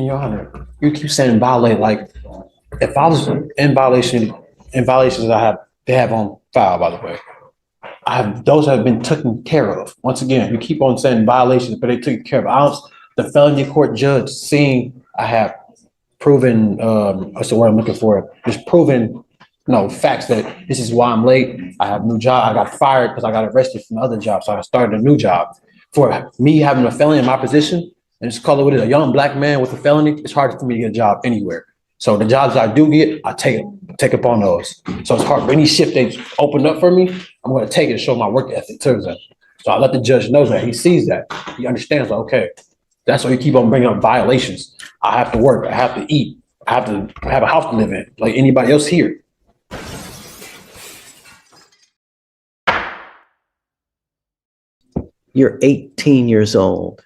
Your Honor, you keep saying violate. Like, if I was in violations they have on file, by the way. Those have been taken care of. Once again, you keep on saying violations, but they took care of. The felony court judge seeing I have proven, what's the word I'm looking for? Just proven, facts that this is why I'm late. I have a new job. I got fired because I got arrested from the other job, so I started a new job. For me having a felony in my position, and just call it what it is, a young black man with a felony, it's hard for me to get a job anywhere. So the jobs I do get, I take up on those. So it's hard. Any shift they open up for me, I'm going to take it and show my work ethic to them. So I let the judge know that. He sees that. He understands, like, okay, that's why you keep on bringing up violations. I have to work. I have to eat. I have to have a house to live in, like anybody else here. You're 18 years old.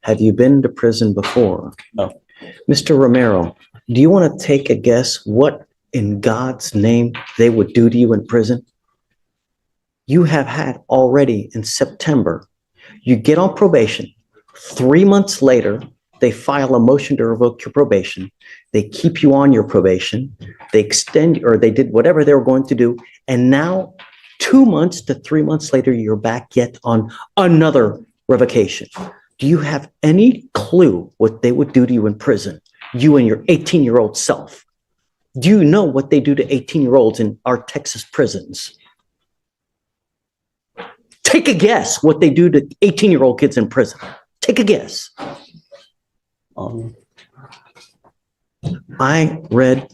Have you been to prison before? No. Mr. Romero, do you want to take a guess what in God's name they would do to you in prison? You have had already in September, you get on probation. 3 months later, they file a motion to revoke your probation. They keep you on your probation. They extend, or they did whatever they were going to do. And now 2 months to 3 months later, you're back yet on another revocation. Do you have any clue what they would do to you in prison? You and your 18-year-old self. Do you know what they do to 18-year-olds in our Texas prisons? Take a guess what they do to 18-year-old kids in prison. Take a guess. I read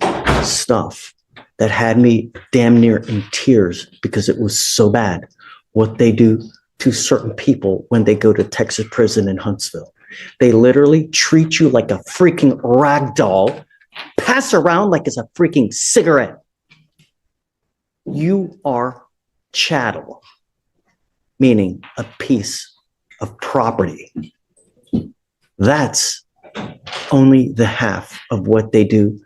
stuff that had me damn near in tears because it was so bad what they do to certain people when they go to Texas prison in Huntsville. They literally treat you like a freaking rag doll, pass around like it's a freaking cigarette. You are chattel, meaning a piece of property. That's only the half of what they do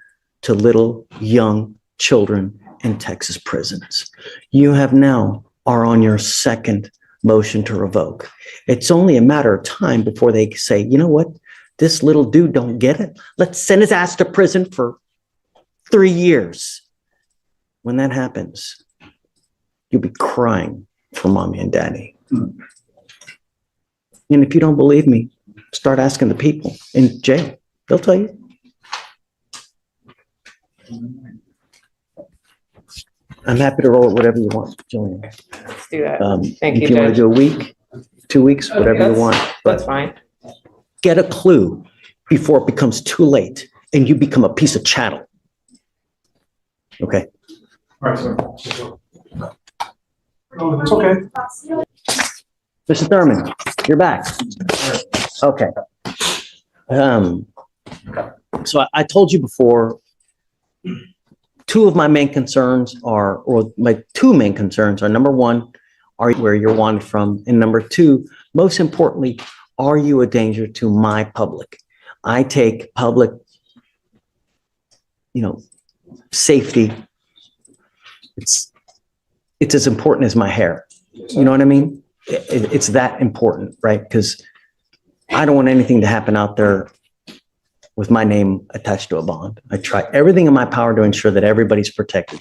to little young children in Texas prisons. You have now are on your second motion to revoke. It's only a matter of time before they say, you know what, this little dude don't get it. Let's send his ass to prison for 3 years. When that happens, you'll be crying for mommy and daddy. And if you don't believe me, start asking the people in jail. They'll tell you. I'm happy to roll it whatever you want, Jillian. Let's do that. Thank you, If you want to Judge. do a week, 2 weeks, whatever you want. That's But fine. get a clue before it becomes too late and you become a piece of chattel. Okay. All right, sir. Oh, it's okay. Mr. Thurman, you're back. Okay. So I told you before, two of my main concerns are, or my two main concerns are, number one, are you where you're wanted from? And number two, most importantly, are you a danger to my public? I take public, safety. It's as important as my hair. You know what I mean? It's that important, right? Because I don't want anything to happen out there with my name attached to a bond. I try everything in my power to ensure that everybody's protected.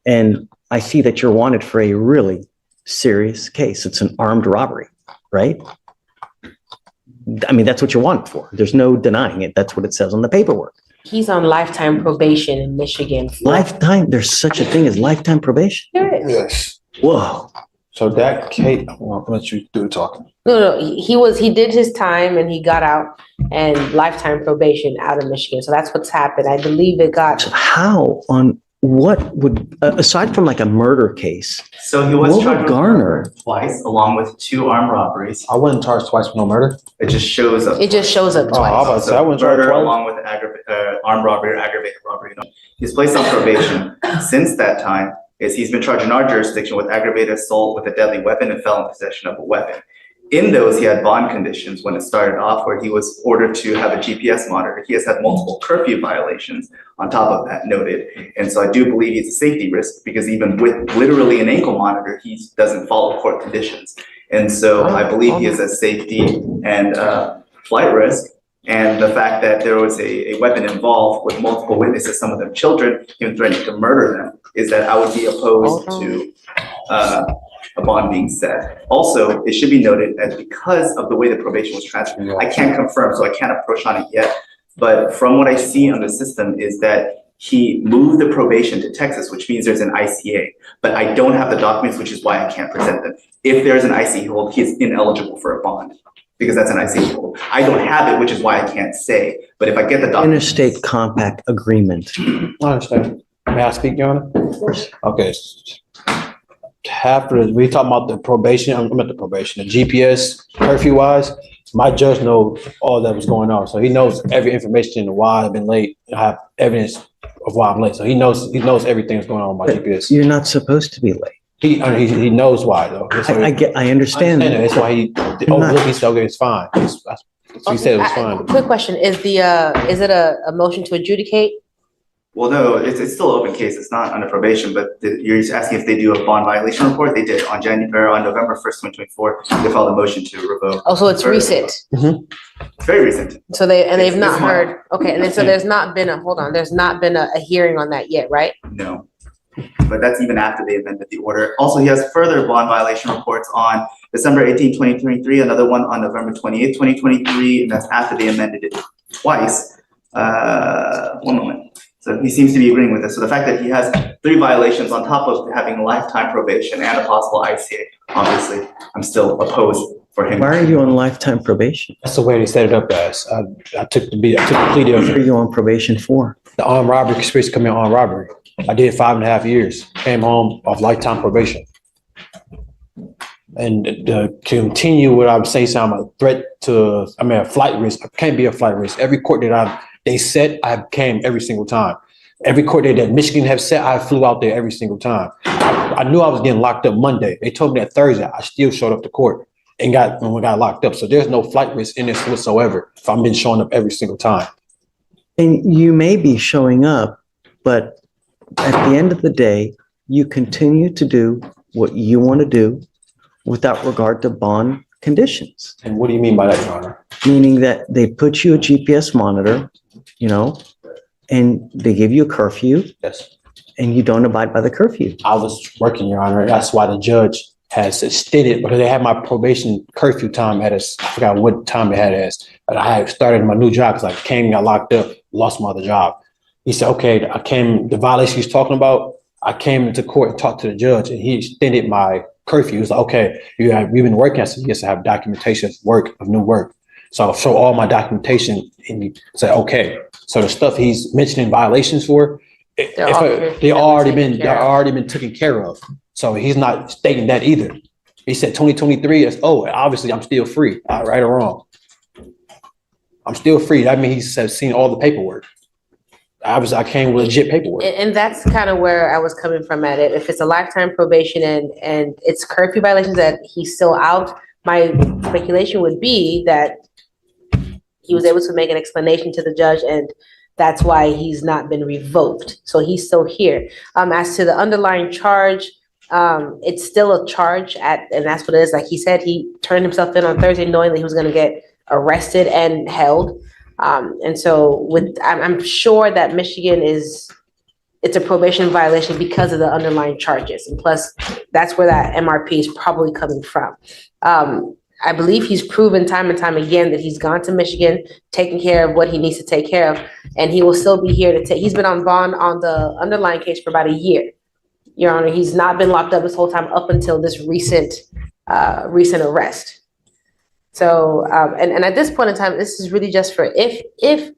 And I see that you're wanted for a really serious case. It's an armed robbery, right? I mean, that's what you're wanted for. There's no denying it. That's what it says on the paperwork. He's on lifetime probation in Michigan. Lifetime? There's such a thing as lifetime probation? There is. Yes. Whoa. So that Kate, well, I'll let you do the talking. No, he did his time and he got out and lifetime probation out of Michigan. So that's what's happened. I believe it got. So how on what would, aside from like a murder case, So he was what charged would with garner? murder twice, along with 2 armed robberies. I wasn't charged twice for no murder. It just shows up. It just shows up Oh, I was twice. about to say, I wasn't charged Murder twice. along with armed robbery or aggravated robbery. He's placed on probation. Since that time, he's been charged in our jurisdiction with aggravated assault with a deadly weapon and felon possession of a weapon. In those, he had bond conditions when it started off, where he was ordered to have a GPS monitor. He has had multiple curfew violations on top of that noted. And so I do believe he's a safety risk, because even with literally an ankle monitor, he doesn't follow court conditions. And so I believe he is a safety and flight risk. And the fact that there was a weapon involved with multiple witnesses, some of them children, even threatening to murder them, is that I would be opposed to a bond being set. Also, it should be noted that because of the way the probation was transferred, I can't confirm, so I can't approach on it yet. But from what I see on the system is that he moved the probation to Texas, which means there's an ICA. But I don't have the documents, which is why I can't present them. If there's an ICA hold, he's ineligible for a bond because that's an ICA hold. I don't have it, which is why I can't say. But if I get the documents. Interstate compact agreement. I understand. May I speak, Your Honor? Of course. Okay. After we talk about the probation, I'm at the probation, the GPS curfew wise, my judge knows all that was going on. So he knows every information and why I've been late. I have evidence of why I'm late. So he knows everything that's going on with my GPS. You're not supposed to be late. He knows why though. I understand. That's why he said, okay, it's fine. So he said it was fine. Quick question, is it a motion to adjudicate? Well, no, it's still an open case. It's not under probation, but you're just asking if they do a bond violation report. They did on November 1st, 2024. They filed a motion to revoke. Oh, so it's recent. It's very recent. So they've not this month. heard. Okay, and then so there's not been a hearing on that yet, right? No, but that's even after they amended the order. Also, he has further bond violation reports on December 18, 2023, another one on November 28, 2023, and that's after they amended it twice. One moment. So he seems to be agreeing with this. So the fact that he has 3 violations on top of having lifetime probation and a possible ICA, obviously, I'm still opposed for him. Why are you on lifetime probation? That's the way they set it up as. I took the plea deal. What are you on probation for? The armed robbery, conspiracy committing armed robbery. I did 5.5 years, came home off lifetime probation. And to continue what I'm saying, I'm a threat to, a flight risk. I can't be a flight risk. Every court that they set, I came every single time. Every court that Michigan have set, I flew out there every single time. I knew I was getting locked up Monday. They told me that Thursday. I still showed up to court and got locked up. So there's no flight risk in this whatsoever if I've been showing up every single time. And you may be showing up, but at the end of the day, you continue to do what you want to do without regard to bond conditions. And what do you mean by that, Your Honor? Meaning that they put you a GPS monitor, and they give you a curfew. Yes. And you don't abide by the curfew. I was working, Your Honor. That's why the judge has stated, because they had my probation curfew time I forgot what time they had as, but I had started my new job because I came, got locked up, lost my other job. He said, okay, the violation he's talking about, I came into court and talked to the judge and he extended my curfew. He was like, okay, you've been working. I said, yes, I have documentation of new work. So I'll show all my documentation and he said, okay. So the stuff he's mentioning violations for, they already been taken care of. So he's not stating that either. He said 2023 is, obviously I'm still free, right or wrong. I'm still free. That means he's seen all the paperwork. Obviously I came with legit paperwork. And that's kind of where I was coming from at it. If it's a lifetime probation and it's curfew violations that he's still out, my speculation would be that he was able to make an explanation to the judge and that's why he's not been revoked. So he's still here. As to the underlying charge, it's still a charge and that's what it is. Like he said, he turned himself in on Thursday knowing that he was going to get arrested and held. And so I'm sure that Michigan it's a probation violation because of the underlying charges. And plus that's where that MRP is probably coming from. I believe he's proven time and time again that he's gone to Michigan, taking care of what he needs to take care of, and he will still be here he's been on bond on the underlying case for about a year. Your Honor, he's not been locked up this whole time up until this recent arrest. So, and at this point in time, this is really just for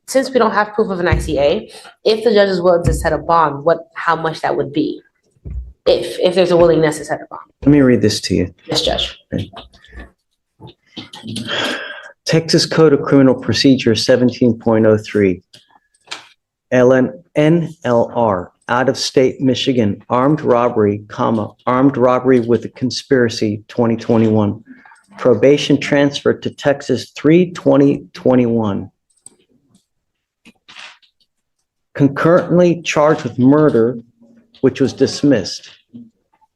since we don't have proof of an ICA, if the judge is willing to set a bond, how much that would be, if there's a willingness to set a bond. Let me read this to you. Yes, Judge. Okay. Texas Code of Criminal Procedure 17.03. NLR, out of state Michigan, armed robbery, armed robbery with a conspiracy 2021. Probation transferred to Texas 3/20/21. Concurrently charged with murder, which was dismissed.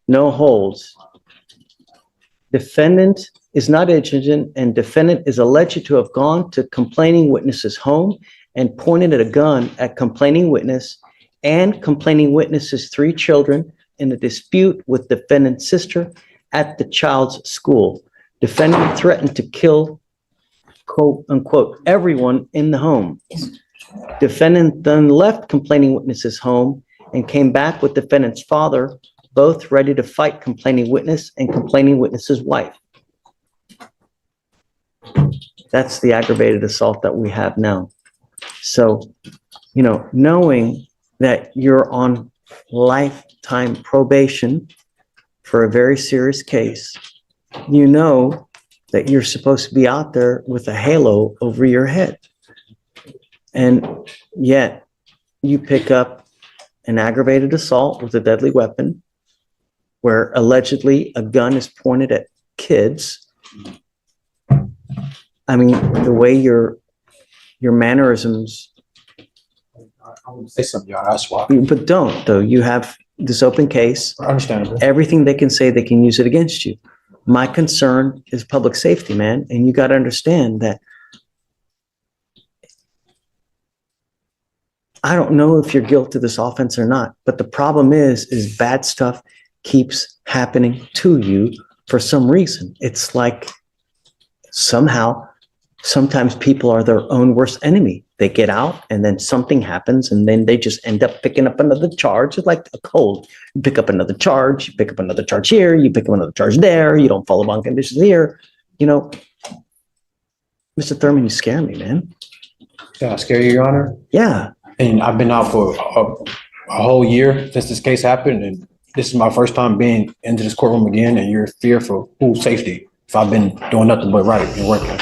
No holds. Defendant is not indigent and defendant is alleged to have gone to complaining witness's home and pointed a gun at complaining witness and complaining witness's 3 children in a dispute with defendant's sister at the child's school. Defendant threatened to kill, quote unquote, everyone in the home. Defendant then left complaining witness's home and came back with defendant's father, both ready to fight complaining witness and complaining witness's wife. That's the aggravated assault that we have now. So, knowing that you're on lifetime probation for a very serious case, you know that you're supposed to be out there with a halo over your head. And yet you pick up an aggravated assault with a deadly weapon where allegedly a gun is pointed at kids. I mean, the way your mannerisms. I would say something, Your Honor, that's why. But don't, though. You have this open case. Understandable. Everything they can say, they can use it against you. My concern is public safety, man. And you got to understand that I don't know if you're guilty of this offense or not, but the problem is bad stuff keeps happening to you for some reason. It's like sometimes people are their own worst enemy. They get out and then something happens and then they just end up picking up another charge. It's like a cold. You pick up another charge, you pick up another charge here, you pick up another charge there, you don't follow bond conditions here. Mr. Thurman, you scare me, man. Yeah, I scare you, Your Honor. Yeah. And I've been out for a whole year since this case happened, and this is my first time being into this courtroom again, and you're fearful for whose safety if I've been doing nothing but right and working.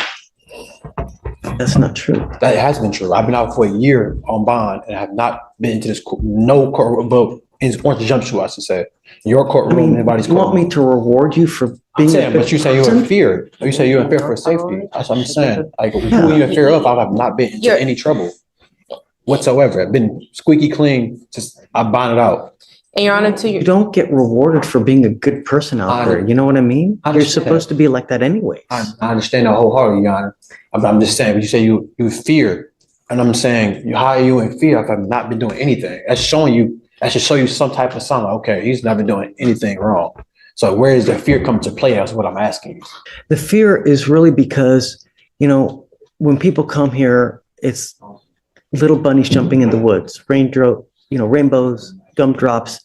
That's not true. That has been true. I've been out for a year on bond and have not been into this no courtroom, but in Orange Jumpsuit, I should say. Your courtroom, anybody's you want courtroom. me to reward you for being a good But you say you're person? in fear. You say you're in fear for safety. That's what I'm saying. Like, who are you in fear of? I have not been into any trouble whatsoever. I've been squeaky clean. Just I bonded out. And Your Honor, to You your, don't get rewarded for being a good person out there. You know what I mean? I You're understand. supposed to be like that anyways. I understand that wholeheartedly, Your Honor. I'm just saying, but you say you fear, and I'm saying, how are you in fear if I've not been doing anything? That's showing you. That should show you some type of sign. Like, okay, he's not been doing anything wrong. So where does the fear come to play? That's what I'm asking you. The fear is really because, when people come here, it's little bunnies jumping in the woods, rainbows, gumdrops.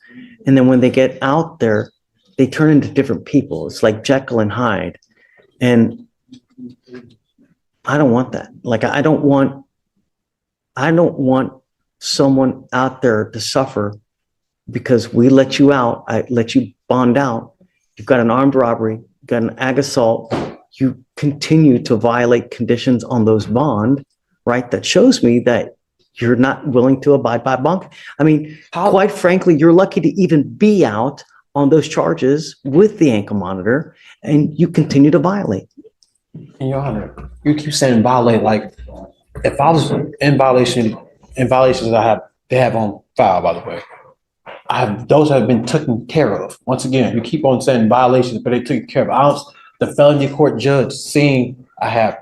And then when they get out there, they turn into different people. It's like Jekyll and Hyde. And I don't want that. Like, I don't want someone out there to suffer because we let you out. I let you bond out. You've got an armed robbery, you've got an ag assault. You continue to violate conditions on those bond, right? That shows me that you're not willing to abide by bond. I mean, quite frankly, you're lucky to even be out on those charges with the ankle monitor, and you continue to violate. Your Honor, you keep saying violate. Like, if I was in violations that they have on file, by the way, those have been taken care of. Once again, you keep on saying violations, but they took care of. The felony court judge seeing I have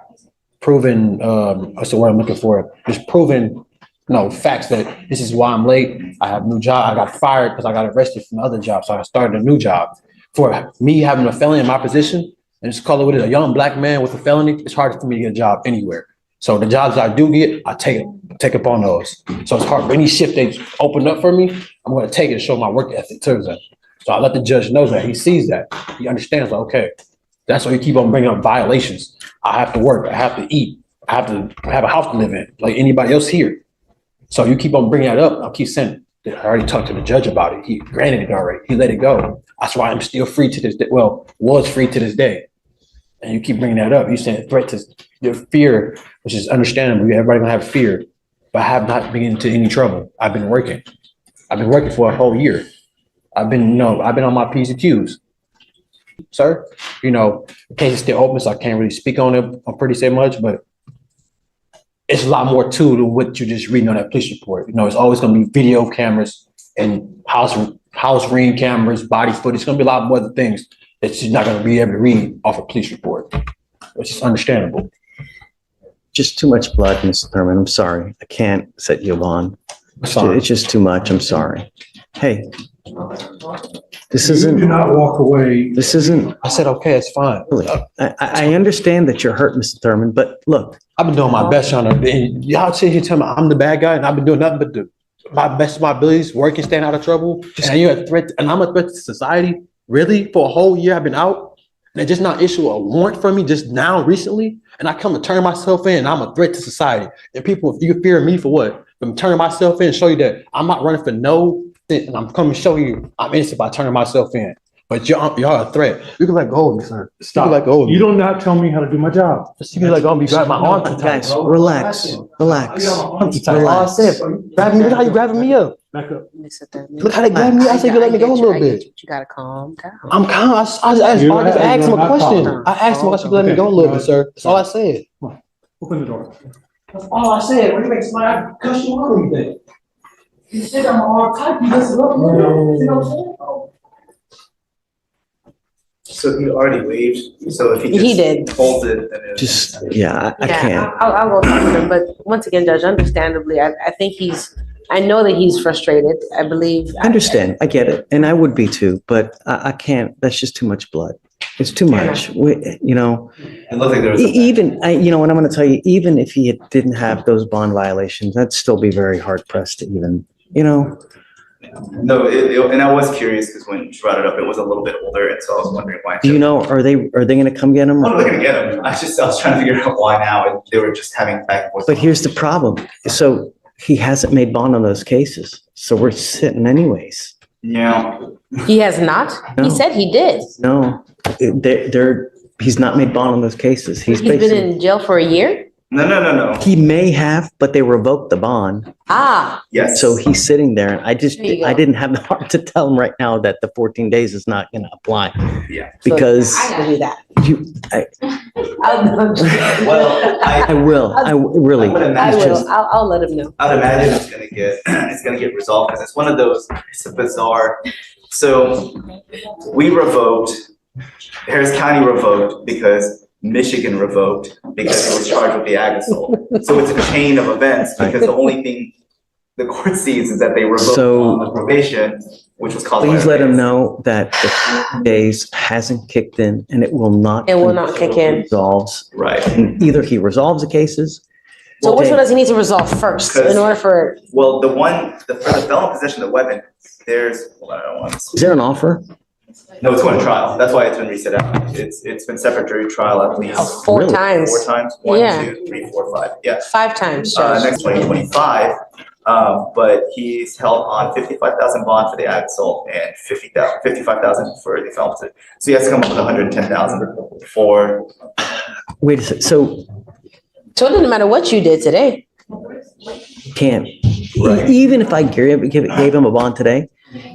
proven, what's the word I'm looking for? Just proven, facts that this is why I'm late. I have a new job. I got fired because I got arrested from the other job, so I started a new job. For me having a felony in my position, and just call it what it is, a young black man with a felony, it's hard for me to get a job anywhere. So the jobs I do get, I take up on those. So it's hard. Any shift they open up for me, I'm going to take it and show my work ethic to them. So I let the judge know that. He sees that. He understands, like, okay, that's why you keep on bringing up violations. I have to work. I have to eat. I have to have a house to live in, like anybody else here. So you keep on bringing that up. I'll keep saying, I already talked to the judge about it. He granted it already. He let it go. That's why I'm still free to this day. Well, was free to this day. And you keep bringing that up. You're saying threat to your fear, which is understandable. Everybody gonna have fear, but I have not been into any trouble. I've been working. I've been working for a whole year. I've been on my P's and Q's. Sir, the case is still open, so I can't really speak on it. I'm pretty say much, but it's a lot more to what you're just reading on that police report. It's always gonna be video cameras and house ring cameras, body footage. It's gonna be a lot more other things that she's not gonna be able to read off a police report, which is understandable. Just too much blood, Mr. Thurman. I'm sorry. I can't set you on. Sorry. It's just too much. I'm sorry. Hey, this You isn't, do not walk away. this isn't, I said, okay, it's fine. really. I understand that you're hurt, Mr. Thurman, but look, I've been doing my best, Sean, and y'all sit here telling me I'm the bad guy, and I've been doing nothing but my best of my abilities, working, staying out of trouble, and you're a threat, and I'm a threat to society. Really? For a whole year I've been out, and they just not issue a warrant for me just now recently, and I come to turn myself in, and I'm a threat to society. And people, you fear me for what? I'm turning myself in and show you that I'm not running for no thing, and I'm coming to show you I'm innocent by turning myself in. But y'all a threat. You can let go of me, sir. You Stop. can let go of me. You do not tell me how to do my job. You can let go of me. Grab my arm too tight. guys, relax, relax. Arm too tight. All I said, grab me. Look how you grabbing me up. Back up. Look how they grab me. I said you let me go a little bit. You gotta calm down. I'm calm. I just asked him a question. I asked him, I said, let me go a little bit, sir. That's all I said. Open the door. That's all I said. When you make somebody cuss you out, what do you think? You said I'm all tight. You just look. You know what I'm saying? So he already waived, so if He he did. just holds it, then it's. Just, yeah, I Yeah, can't. I'll go talk to him, but once again, Judge, understandably, I think I know that he's frustrated. I believe. I understand. I get it. And I would be too, but I can't. That's just too much blood. It's too much. You know, It looked like there was. even, you know what I'm going to tell you, even if he didn't have those bond violations, I'd still be very hard pressed to even, you know. No, and I was curious because when you brought it up, it was a little bit older, and so I was wondering why. Do you know, are they going to come get him? I'm not gonna get him. I was trying to figure out why now, and they were just having back and forth. But here's the problem. So he hasn't made bond on those cases. So we're sitting anyways. Yeah, He has not? No. He said he did. No, he's not made bond on those cases. He's been in jail for a year? no. He may have, but they revoked the bond. Ah, Yes. So he's sitting there and I There you go. I didn't have the heart to tell him right now that the 14 days is not going to apply. Yeah. so Because I gotta do that. I Well, I will, really. I would I imagine- It's will, just- I'll let him know. I'd imagine it's gonna get resolved because it's one of those. It's a bizarre. So we revoked. Harris County revoked because Michigan revoked because it was charged with the ag assault. So it's a chain of events because the only thing the court sees is that they revoked So- on the probation, which was caused by. Please let him events. know that the 14 days hasn't kicked in and it will not. It will not kick in. Resolves. Right. And either he resolves the cases. So which one does he need to resolve first in order for, Well, for the felon possession of the weapon, there's, hold on, I don't want to. Is there an offer? No, it's going to trial. That's why it's been reset out. It's been separate jury trial at least four Really? times? 4 times. 1, Yeah. 2, 3, 4, 5. Yeah. 5 times, Judge. Next 2025. But he's held on 55,000 bond for the ag assault and 55,000 for the felon possession. So he has to come up with 110,000 for. Wait a second. So So it doesn't matter what you did today. can't, Right. even if I gave him a bond today,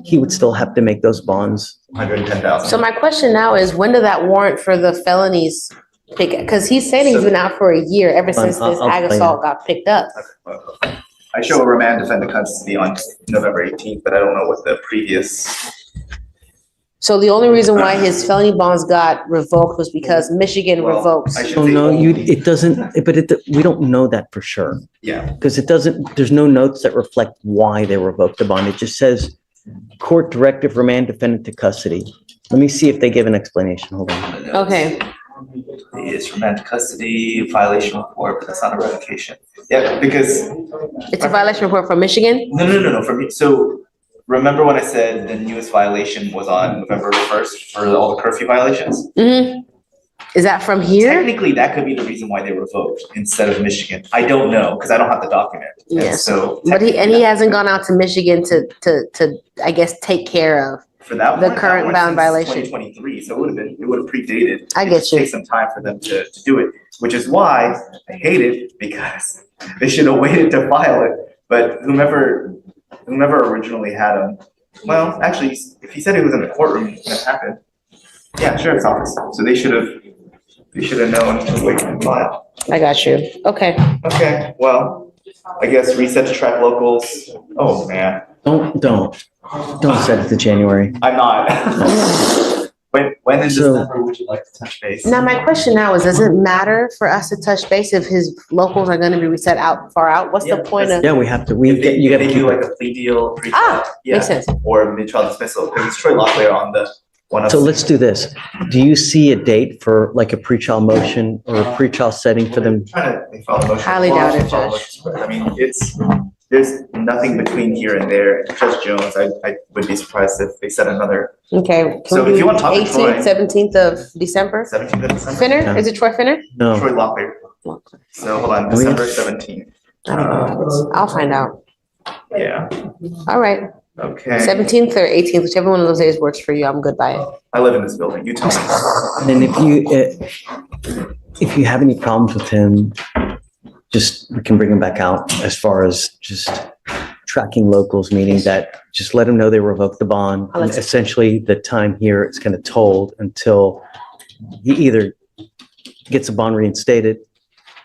he would still have to make those bonds. 110,000. So my question now is, when did that warrant for the felonies pick? Because he's saying he's been out for a year ever since this I'll ag play assault got picked up. I show a remand defendant custody on November 18th, but I don't know what the previous. So the only reason why his felony bonds got revoked was because Michigan Well, revoked. I should Oh, say no, only. it doesn't, but we don't know that for sure. Yeah. Because there's no notes that reflect why they revoked the bond. It just says court directive remand defendant to custody. Let me see if they give an explanation. Hold on. Okay, It's remand custody, violation report, but that's not a revocation. Yeah, because, it's a violation report from Michigan? no, for me, so remember when I said the newest violation was on November 1st for all the curfew violations? Mm-hmm. Is that from here? Technically, that could be the reason why they revoked instead of Michigan. I don't know, because I don't have the document. And Yes. So. But he technically, hasn't gone out to Michigan to I guess, take care of. For that the one, current bound violation. 2023, so it would have predated. I It get just you. takes some time for them to do it, which is why I hate it, because they should have waited to file it. But whomever originally had him, well, actually, if he said he was in the courtroom, that happened. Yeah, sheriff's office. So they should have known to wait and file. I got you. Okay. Okay, well, I guess reset to track locals. Oh, man, Don't set it to January. I'm not. When in So- December would you like to touch base? Now, my question now is, does it matter for us to touch base if his locals are gonna be reset out, far out? What's the Yeah, point of? Yeah, we have to, If they, you if gotta they keep do like it. a plea deal, pre-trial, Ah, yeah, makes sense. or mid-trial dismissal, because it's Troy Locklear on the one of. So let's do this. Do you see a date for like a pretrial motion or a pretrial setting for them? Trying to file a motion. Highly doubt it, File a Judge. motion, but I mean, there's nothing between here and there. Judge Jones, I would be surprised if they set another Okay. So if you want to talk to Troy- 18th, 17th of December? 17th of December. Finner? Is it Troy Finner? No. Troy Locklear. So hold on, Oh, yeah. December 17th. I don't know. I'll find out. Yeah, All right. okay. 17th or 18th, whichever one of those days works for you, I'm good by it. I live in this building, you tell me. And then if you have any problems with him, just, we can bring him back out as far as just tracking locals, meaning that just let him know they revoked the bond. I'll let And you- essentially, the time here is kind of told until he either gets a bond reinstated,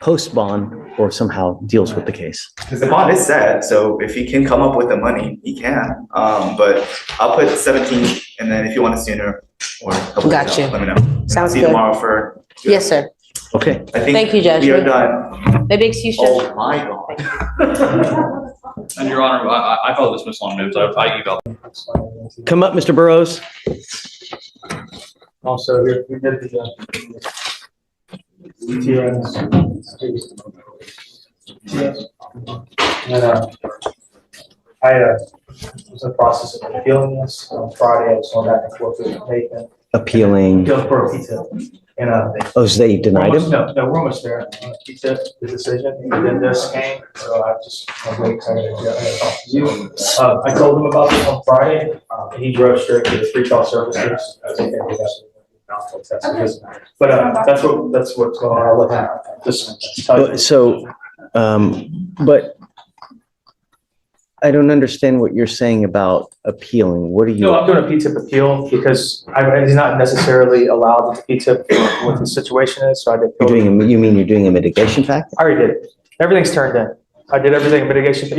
post bond, or somehow deals with the case. Because the bond is set, so if he can come up with the money, he can. But I'll put 17th, and then if you want it sooner or a couple days Gotcha. out, let me know. Sounds See you good. tomorrow for. Yes, sir. Okay. I think Thank you, Judge. we are done. Maybe excuse Judge. Oh, my God. And Your Honor, I filed dismissal on moves. I emailed. Come up, Mr. Burrows. Also, we did the TRNs. And, I was in the process of appealing this on Friday. I was going back and forth with Nathan. Appealing. Appealed for a pizza. And, Oh, so they denied him? No, we're almost there. Pizza, the decision, and then this came, so I'm really excited to talk to you. I told him about this on Friday, and he drove straight to the pretrial services. I think that's mouthful test because- But, that's what's going on. I'll let him just tell you. So, but I don't understand what you're saying about appealing. What are No, you, I'm doing a P-tip appeal because he's not necessarily allowed to P-tip for what the situation is, so I did. you mean you're doing a mitigation pact? I already did. Everything's turned in. I did everything, mitigation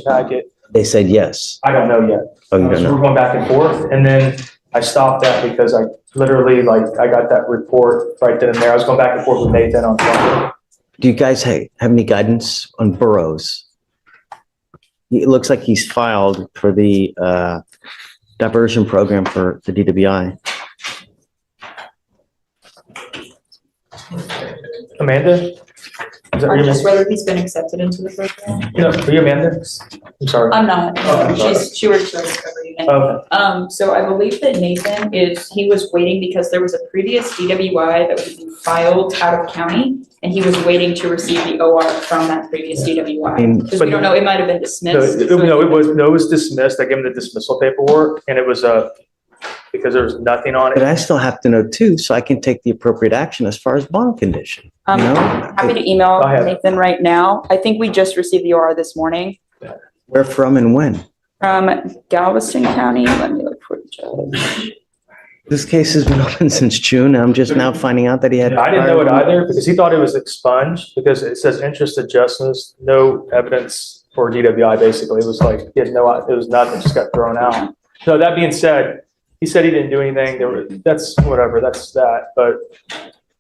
packet. They said yes. I don't know yet. Oh, you don't So know. we're going back and forth, and then I stopped that because I literally, I got that report right then and there. I was going back and forth with Nathan on Friday. Do you guys have any guidance on Burrows? It looks like he's filed for the diversion program for the DWI. Amanda? Is that Or your just name? whether he's been accepted into the program. No, are you Amanda? I'm sorry. I'm not. Oh, sorry. She works for the recovery unit. Okay. So I believe that Nathan he was waiting because there was a previous DWI that was being filed out of county, and he was waiting to receive the OR from that previous DWI. Because we don't know, it might have been No, dismissed. it was dismissed. I gave him the dismissal paperwork, and it was, because there was nothing on But it. I still have to know too, so I can take the appropriate action as far as bond condition, you I'm know? happy to email Go ahead. Nathan right now. I think we just received the OR this morning Where from and when? from Galveston County. Let me look for the judge. This case has been open since June. I'm just now finding out that he had. I didn't know it either because he thought it was expunged because it says interest adjustments, no evidence for DWI, basically. It was like, he had no, it was nothing, just got thrown out. So that being said, he said he didn't do anything. That's whatever, that's that, but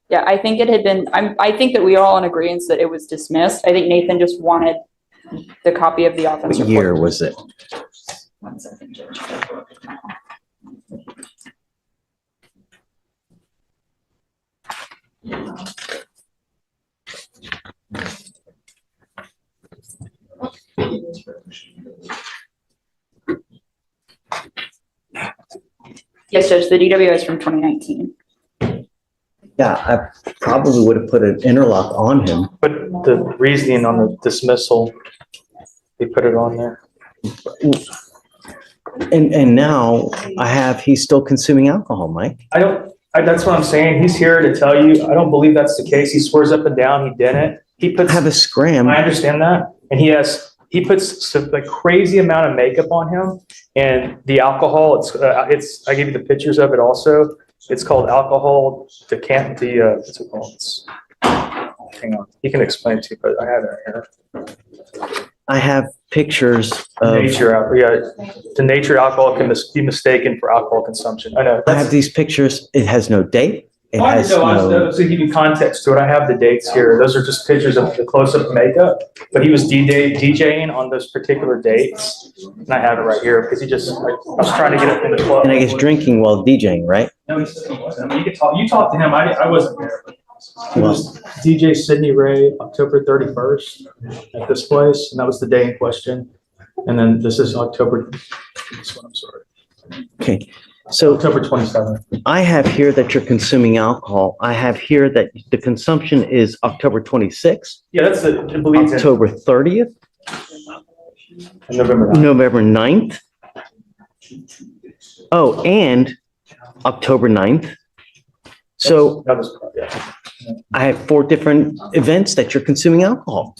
Yeah, I think it had been, I think that we are all in agreement that it was dismissed. I think Nathan just wanted the copy of the offense What report. year was it? 1 second, Judge. Yes, Judge, the DWI is from 2019. Yeah, I probably would have put an interlock on him. but the reasoning on the dismissal, he put it on there. And now he's still consuming alcohol, Mike. That's what I'm saying. He's here to tell you, I don't believe that's the case. He swears up and down he didn't. He puts, Have a scram. I understand that. And he puts some like crazy amount of makeup on him and the alcohol, I gave you the pictures of it also. It's called alcohol what's it called? Hang on. He can explain to you, but I have it here. I have pictures of, The nature of alcohol can be mistaken for alcohol consumption. I know. I have these pictures. It has no date. It has no, To give you context to it, I have the dates here. Those are just pictures of the close-up makeup, but he was DJing on those particular dates. And I have it right here because I was trying to get it in the club. and I guess drinking while DJing, right? No, he said he wasn't. I mean, you talked to him. I wasn't there. It was DJ Sidney Ray, October 31st at this place, and that was the day in question. And then this is October, this one, I'm sorry, Okay. So October 27th. I have here that you're consuming alcohol. I have here that the consumption is October 26th, Yeah, that's the, I believe it's October 30th, in November 9th. November 9th. Oh, and October 9th. So That was, yeah. I have 4 different events that you're consuming alcohol.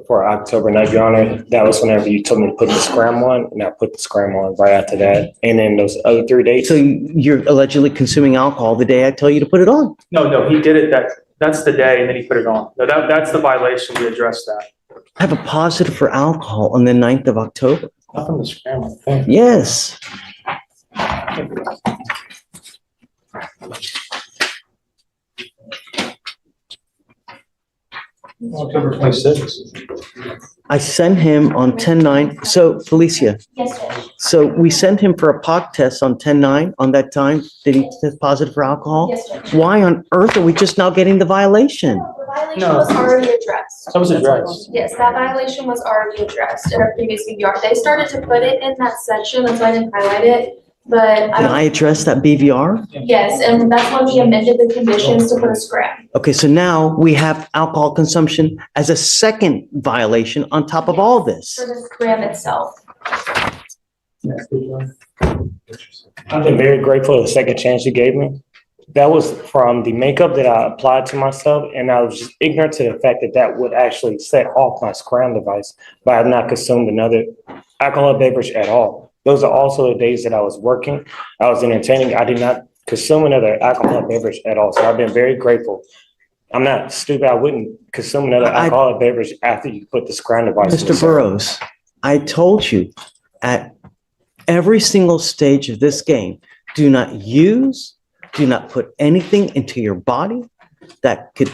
For October 9th, Your Honor, that was whenever you told me to put the scram on, and I put the scram on right after that. And then those other 3 dates. So you're allegedly consuming alcohol the day I tell you to put it on. No, he did it, that's the day, and then he put it on. No, that's the violation, we addressed that. I have a positive for alcohol on the 9th of October. Not from the scramble thing. Yes. October 26th. I sent him on 10/9. So Felicia, Yes, Judge. so we sent him for a POC test on 10/9 on that time. Did he test positive for alcohol? Yes, Judge. Why on earth are we just now getting the violation? No, the violation No. was already addressed. That was addressed. Yes, that violation was already addressed in a previous BVR. They started to put it in that section, that's why I didn't highlight it. But Can I address that BVR? yes, and that's when we amended the conditions to put a scram. Okay, so now we have alcohol consumption as a second violation on top of all this. For the scram itself. I've been very grateful for the second chance you gave me. That was from the makeup that I applied to myself, and I was just ignorant to the fact that that would actually set off my scram device, but I have not consumed another alcohol beverage at all. Those are also the days that I was working. I was entertaining. I did not consume another alcohol beverage at all. So I've been very grateful. I'm not stupid. I wouldn't consume another alcoholic beverage after you put the scram device. in the Mr. system. Burrows, I told you at every single stage of this game, do not put anything into your body that could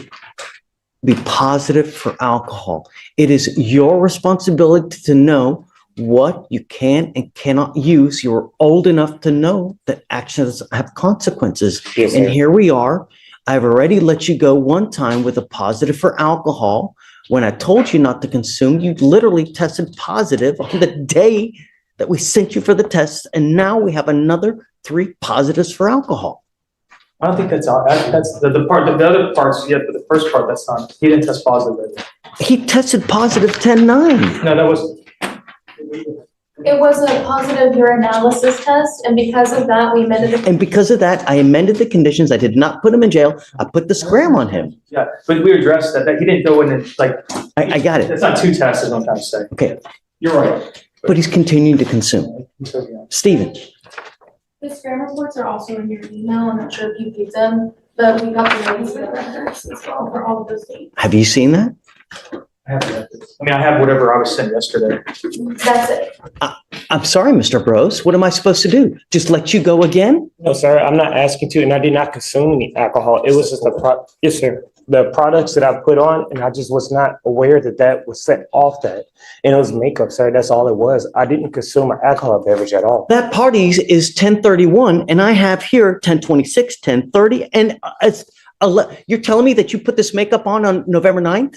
be positive for alcohol. It is your responsibility to know what you can and cannot use. You're old enough to know that actions have consequences. Yes, And sir. here we are. I've already let you go one time with a positive for alcohol. When I told you not to consume, you literally tested positive on the day that we sent you for the test. And now we have another 3 positives for alcohol. I don't think that's all, that's the other parts, yeah, but the first part, that's not, he didn't test positive. He tested positive 10/9. No, that was, It was a positive urinalysis test, and because of that, we amended the. And because of that, I amended the conditions. I did not put him in jail. I put the scram on him. yeah, but we addressed that he didn't go in and like. I got it. It's not 2 tests, is what I'm trying to say. Okay, You're right. but he's continuing to consume. So, yeah. Stephen, The scram reports are also in your email. I'm not sure if you viewed them, but we got the names and the records as well for all of those dates. have you seen that? I have whatever I was sent yesterday. That's it. I'm sorry, Mr. Bros. What am I supposed to do? Just let you go again? No, sir, I'm not asking to, and I did not consume any alcohol. It was just yes, sir. The products that I put on, and I just was not aware that that was set off that. And it was makeup, sir. That's all it was. I didn't consume an alcohol beverage at all. That party is 10:31 and I have here 10:26, 10:30, and you're telling me that you put this makeup on November 9th?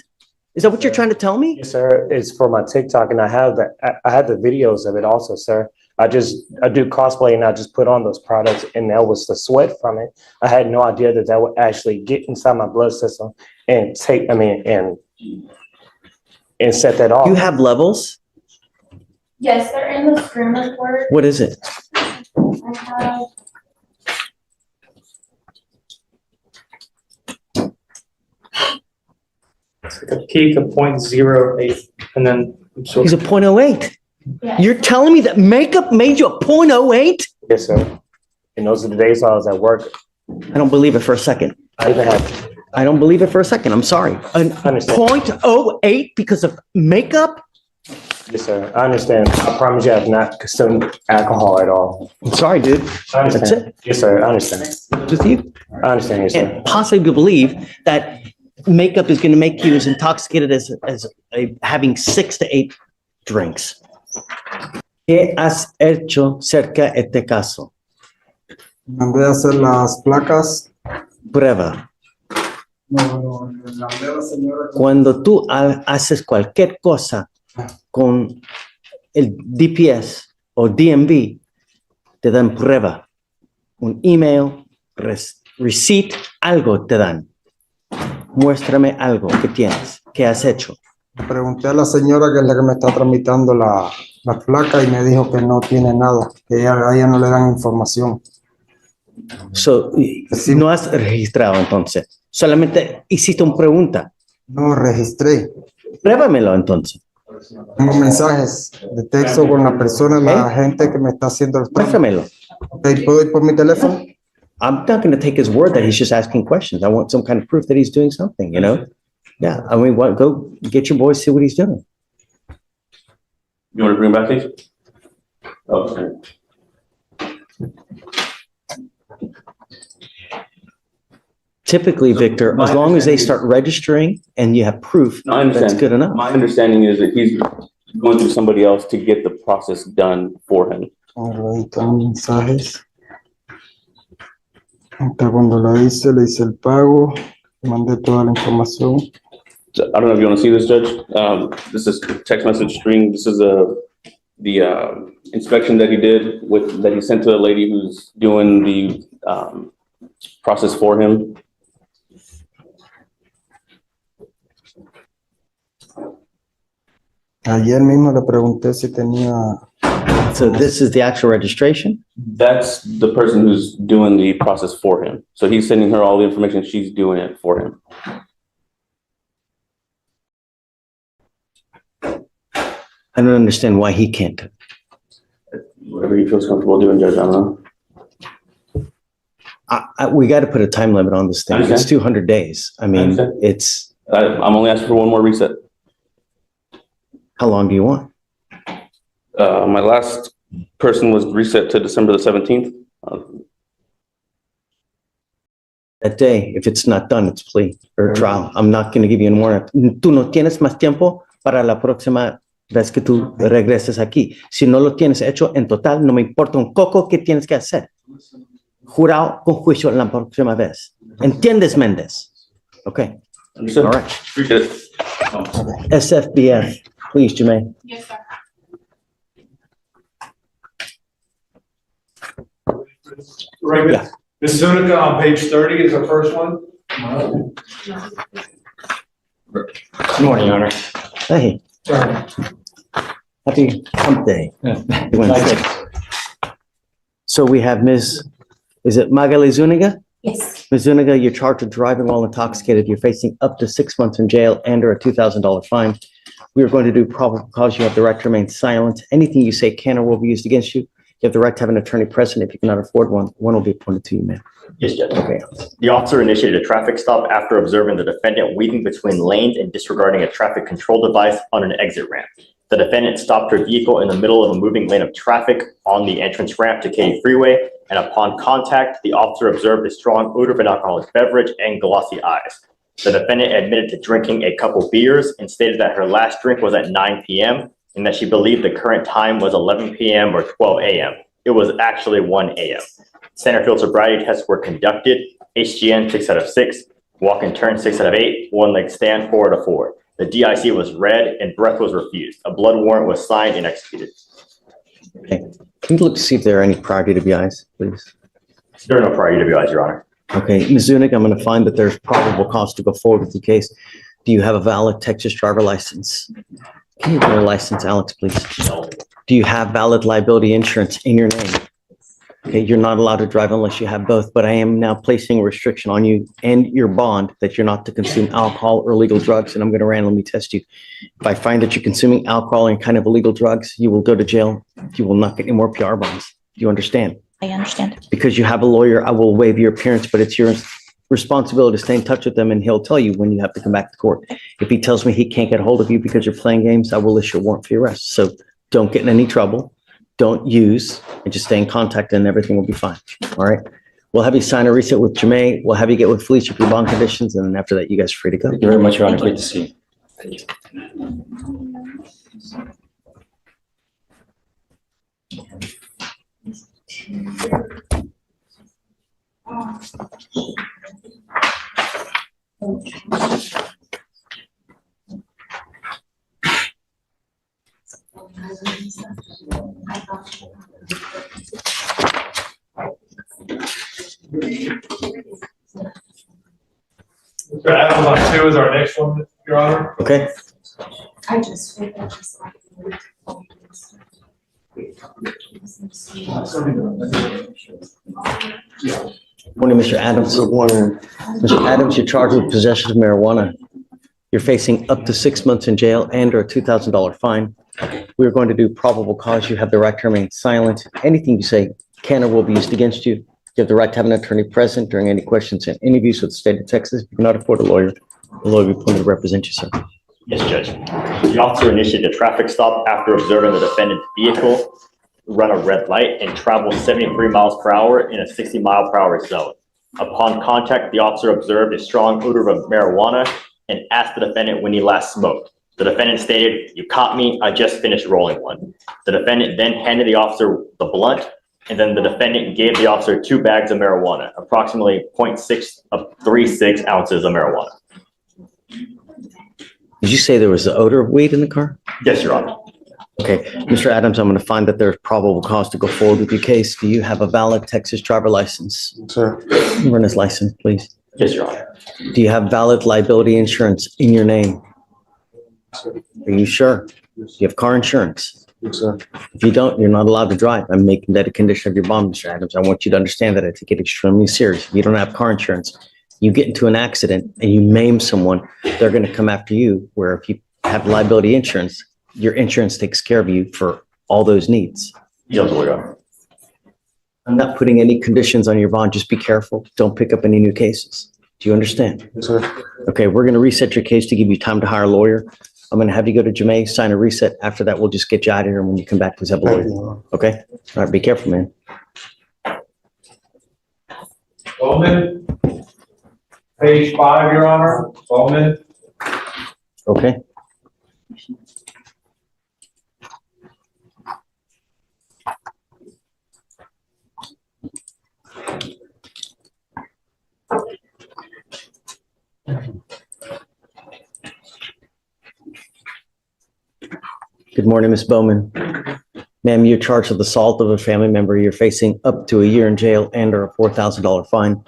Is that what you're trying to tell me? Yes, sir. It's for my TikTok, and I have the videos of it also, sir. I do cosplay, and I just put on those products, and that was the sweat from it. I had no idea that that would actually get inside my blood system and and set that off. You have levels? Yes, they're in the scram report. What is it? I have. It's like a peak of 0.08, and then. So, He's a 0.08. Yes. You're telling me that makeup made you a 0.08? Yes, sir. And those are the days I was at work. I don't believe it for a second. I even have I don't believe it for a second. I'm sorry. An Understand. 0.08 because of makeup? Yes, sir. I understand. I promise you I have not consumed alcohol at all. I'm sorry, dude. I That's understand. it. Yes, sir. I understand. With you. I understand, yes, sir. Can't possibly believe that makeup is going to make you as intoxicated as having 6 to 8 drinks. ¿Qué has hecho cerca de este caso? Mandé a hacer las placas. Prueba. No, le mandé a la señora. Cuando tú haces cualquier cosa con el DPS o DMV, te dan prueba. Un email, receipt, algo te dan. Muéstrame algo que tienes, que has hecho. Pregunté a la señora que es la que me está tramitando la placa y me dijo que no tiene nada, que a ella no le dan información. So, Sí. no has registrado entonces. Solamente hiciste una pregunta. No registré. Pruébamelo entonces. Tengo mensajes de texto con la persona, la gente que me está haciendo el trámite. Muéstramelo. Ok, ¿puedo ir por mi teléfono? I'm not going to take his word that he's just asking questions. I want some kind of proof that he's doing something, you know? Yeah, I mean, go get your boys, see what he's doing. You want to bring back these? Oh, okay. Typically, Victor, as long as they start registering and you have proof, No, I understand. that's good enough. My understanding is that he's going through somebody else to get the process done for him. Ahí están mensajes. Hasta cuando le hice el pago, mandé toda la información. So, I don't know if you want to see this, Judge. This is text message string. This is the inspection that he did that he sent to the lady who's doing the process for him. Ayer mismo le pregunté si tenía. So this is the actual registration? That's the person who's doing the process for him. So he's sending her all the information. She's doing it for him. I don't understand why he can't. Whatever he feels comfortable doing, Judge, I don't know. We got to put a time limit on this thing. It's Understand. 200 days. I mean, Understand. it's, I'm only asking for one more reset. how long do you want? My last person was reset to December the 17th. That day, if it's not done, it's plea or trial. I'm not going to give you any more. Tú no tienes más tiempo para la próxima vez que tú regreses aquí. Si no lo tienes hecho en total, no me importa un coco que tienes que hacer. Jurado con juicio la próxima vez. ¿Entiendes, Méndez? Okay, Understood. all right. Appreciate it. SFBF, please, Jermaine. Yes, sir. Right, Yeah. Ms. Zuniga on page 30 is the first one. Good morning, Your Honor. Hey, happy hump day. Wednesday. So we have is it Magali Zuniga? Yes. Ms. Zuniga, you're charged with driving while intoxicated. You're facing up to 6 months in jail and or a $2,000 fine. We are going to do probable cause. You have the right to remain silent. Anything you say can or will be used against you. You have the right to have an attorney present. If you cannot afford one will be appointed to you, ma'am. Yes, Judge. Okay. The officer initiated a traffic stop after observing the defendant weaving between lanes and disregarding a traffic control device on an exit ramp. The defendant stopped her vehicle in the middle of a moving lane of traffic on the entrance ramp to Katy Freeway, and upon contact, the officer observed a strong odor of an alcoholic beverage and glossy eyes. The defendant admitted to drinking a couple beers and stated that her last drink was at 9 p.m. and that she believed the current time was 11 p.m. or 12 a.m. It was actually 1 a.m. Center field sobriety tests were conducted. HGN 6 out of 6, walk and turn 6 out of 8, one leg stand 4 out of 4. The DIC was read and breath was refused. A blood warrant was signed and executed. Okay. Can you look to see if there are any prior DWIs, please? There are no prior DWIs, Your Honor. Okay, Ms. Zuniga, I'm going to find that there's probable cause to go forward with the case. Do you have a valid Texas driver license? Can you run a license, Alex, please? Do you have valid liability insurance in your name? Okay, you're not allowed to drive unless you have both, but I am now placing a restriction on you and your bond that you're not to consume alcohol or illegal drugs, and I'm going to randomly test you. If I find that you're consuming alcohol and kind of illegal drugs, you will go to jail. You will not get any more PR bonds. Do you understand? I understand. Because you have a lawyer, I will waive your appearance, but it's your responsibility to stay in touch with them and he'll tell you when you have to come back to court. If he tells me he can't get a hold of you because you're playing games, I will issue a warrant for your arrest. So don't get in any trouble. Don't use, and just stay in contact and everything will be fine. All right. We'll have you sign a reset with Jermaine. We'll have you get with Fleischer for your bond conditions. And then after that, you guys are free to go. Thank you very much, Your Honor. Great to see you. Mr. Adams on 2 is our next one, Your Honor. Okay. I just. Morning, Mr. Adams. Good morning. Mr. Adams, you're charged with possession of marijuana. You're facing up to 6 months in jail and or a $2,000 fine. We're going to do probable cause. You have the right to remain silent. Anything you say can or will be used against you. You have the right to have an attorney present during any questions and interviews with the state of Texas. If you cannot afford a lawyer, the lawyer will be appointed to represent you, sir. Yes, Judge. The officer initiated a traffic stop after observing the defendant's vehicle run a red light and travel 73 miles per hour in a 60 mile per hour zone. Upon contact, the officer observed a strong odor of marijuana and asked the defendant when he last smoked. The defendant stated, "You caught me, I just finished rolling one." The defendant then handed the officer the blunt, and then the defendant gave the officer 2 bags of marijuana, approximately 0.636 ounces of marijuana. Did you say there was the odor of weed in the car? Yes, Your Honor. Okay, Mr. Adams, I'm going to find that there's probable cause to go forward with your case. Do you have a valid Texas driver license? Sir. Run his license, please. Yes, Your Honor. Do you have valid liability insurance in your name? Are you sure? Do you have car insurance? Yes, sir. If you don't, you're not allowed to drive. I'm making that a condition of your bond, Mr. Adams. I want you to understand that I take it extremely serious. If you don't have car insurance, you get into an accident and you maim someone, they're going to come after you, where if you have liability insurance, your insurance takes care of you for all those needs. Yes, Your Honor. I'm not putting any conditions on your bond. Just be careful. Don't pick up any new cases. Do you understand? Yes, sir. Okay, we're going to reset your case to give you time to hire a lawyer. I'm going to have you go to Jermaine, sign a reset. After that, we'll just get you out of here. And when you come back, please have a Thank lawyer. you. Okay? All right, be careful, man. Bowman. Page 5, Your Honor. Bowman. Okay? Good morning, Ms. Bowman. Ma'am, you're charged with assault of a family member. You're facing up to a year in jail and or a $4,000 fine.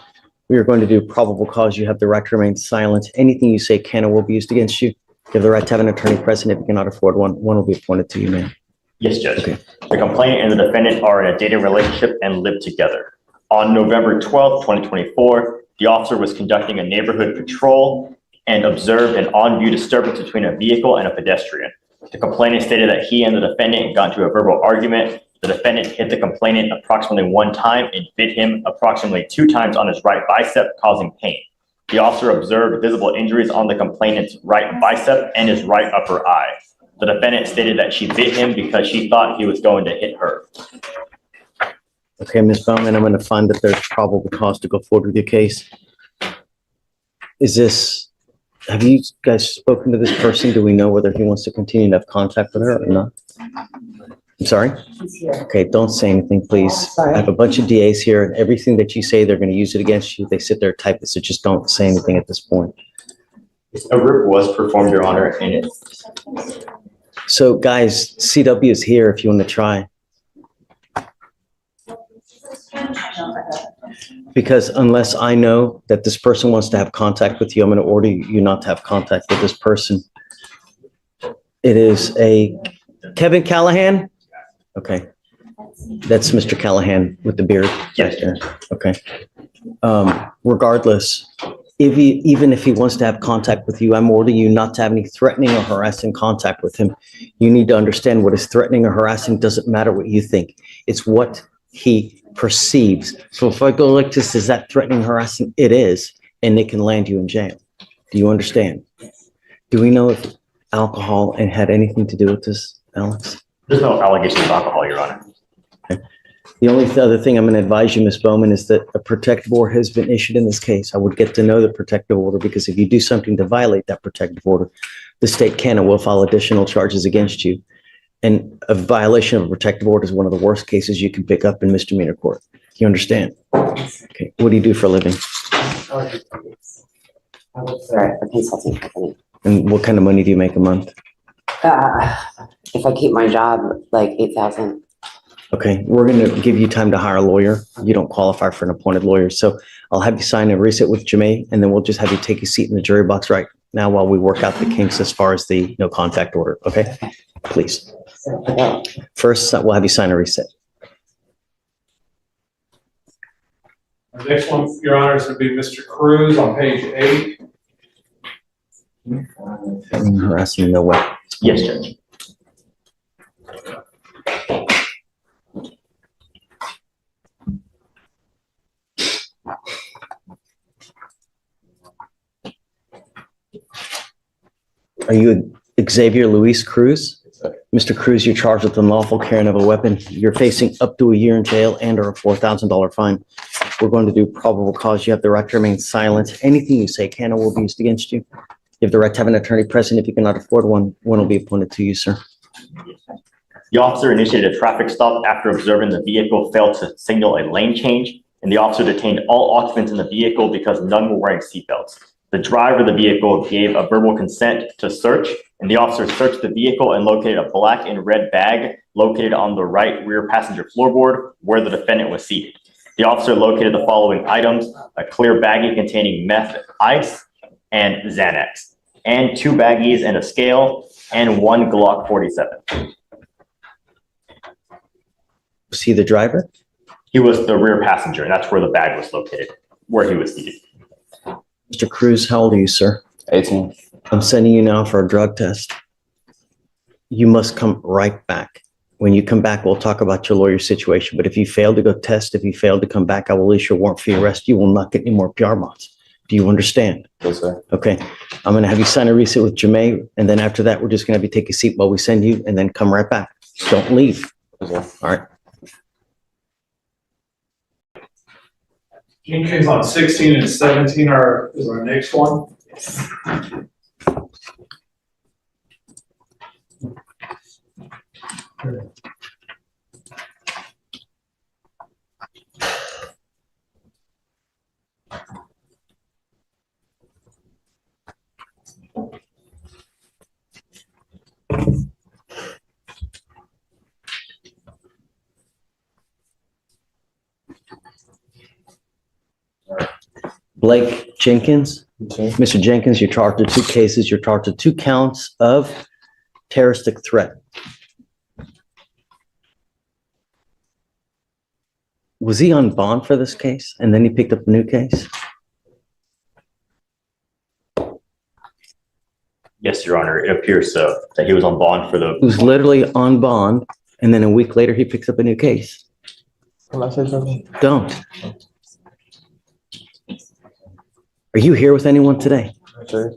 We are going to do probable cause. You have the right to remain silent. Anything you say can or will be used against you. You have the right to have an attorney present. If you cannot afford one, one will be appointed to you, ma'am. Yes, Judge. Okay. The complainant and the defendant are in a dating relationship and live together. On November 12th, 2024, the officer was conducting a neighborhood patrol and observed an on-view disturbance between a vehicle and a pedestrian. The complainant stated that he and the defendant got into a verbal argument. The defendant hit the complainant approximately 1 time and bit him approximately 2 times on his right bicep, causing pain. The officer observed visible injuries on the complainant's right bicep and his right upper eye. The defendant stated that she bit him because she thought he was going to hit her. Okay, Ms. Bowman, I'm going to find that there's probable cause to go forward with your case. Have you guys spoken to this person? Do we know whether he wants to continue to have contact with her or not? I'm sorry? Okay, don't say anything, please. I have a bunch of DAs here, and everything that you say, they're going to use it against you. They sit there, type it, so just don't say anything at this point. A rip was performed, Your Honor, and it. So guys, CW is here if you want to try. Because unless I know that this person wants to have contact with you, I'm going to order you not to have contact with this person. It is a Kevin Callahan? Okay. That's Mr. Callahan with the beard. Yes. Okay. Regardless, even if he wants to have contact with you, I'm ordering you not to have any threatening or harassing contact with him. You need to understand what is threatening or harassing doesn't matter what you think. It's what he perceives. So if I go like this, is that threatening, harassing? It is. and it can land you in jail. Do you understand? Do we know if alcohol and had anything to do with this, Alex? There's no allegation of alcohol, Your Honor. The only other thing I'm going to advise you, Ms. Bowman, is that a protective order has been issued in this case. I would get to know the protective order because if you do something to violate that protective order, the state can and will file additional charges against you. And a violation of a protective order is one of the worst cases you can pick up in misdemeanor court. You understand? Okay. What do you do for a living? I work for a consulting company. And what kind of money do you make a month? If I keep my job, like 8,000. Okay, we're going to give you time to hire a lawyer. You don't qualify for an appointed lawyer. So I'll have you sign a receipt with Jamae, and then we'll just have you take a seat in the jury box right now while we work out the kinks as far as the no contact order. Okay, please. First, we'll have you sign a receipt. The next one, Your Honor, is going to be Mr. Cruz on page 8. Harassing no way. Yes, Judge. Are you Xavier Luis Cruz? Mr. Cruz, you're charged with unlawful carrying of a weapon. You're facing up to a year in jail and or a $4,000 fine. We're going to do probable cause. You have the right to remain silent. Anything you say can or will be used against you. You have the right to have an attorney present. If you cannot afford one, one will be appointed to you, sir. The officer initiated a traffic stop after observing the vehicle failed to signal a lane change, and the officer detained all occupants in the vehicle because none were wearing seatbelts. The driver of the vehicle gave a verbal consent to search, and the officer searched the vehicle and located a black and red bag located on the right rear passenger floorboard where the defendant was seated. The officer located the following items: a clear baggie containing meth, ice, and Xanax, and 2 baggies and a scale, and 1 Glock 47. Was he the driver? He was the rear passenger, and that's where the bag was located, where he was seated. Mr. Cruz, how old are you, sir? 18. I'm sending you now for a drug test. You must come right back. When you come back, we'll talk about your lawyer situation. But if you fail to go test, if you fail to come back, I will issue a warrant for your arrest. You will not get any more PR bonds. Do you understand? Yes, sir. Okay. I'm going to have you sign a receipt with Jamae. And then after that, we're just going to have you take a seat while we send you and then come right back. Don't leave. Yes, sir. All right. King case on 16 and 17 is our next one. Blake Jenkins. Okay. Mr. Jenkins, you're charged with 2 cases. You're charged with 2 counts of terroristic threat. Was he on bond for this case and then he picked up a new case? Yes, Your Honor, it appears so, that he was on bond for the. He was literally on bond and then a week later he picks up a new case. Can I say something? Don't. Are you here with anyone today? Sir.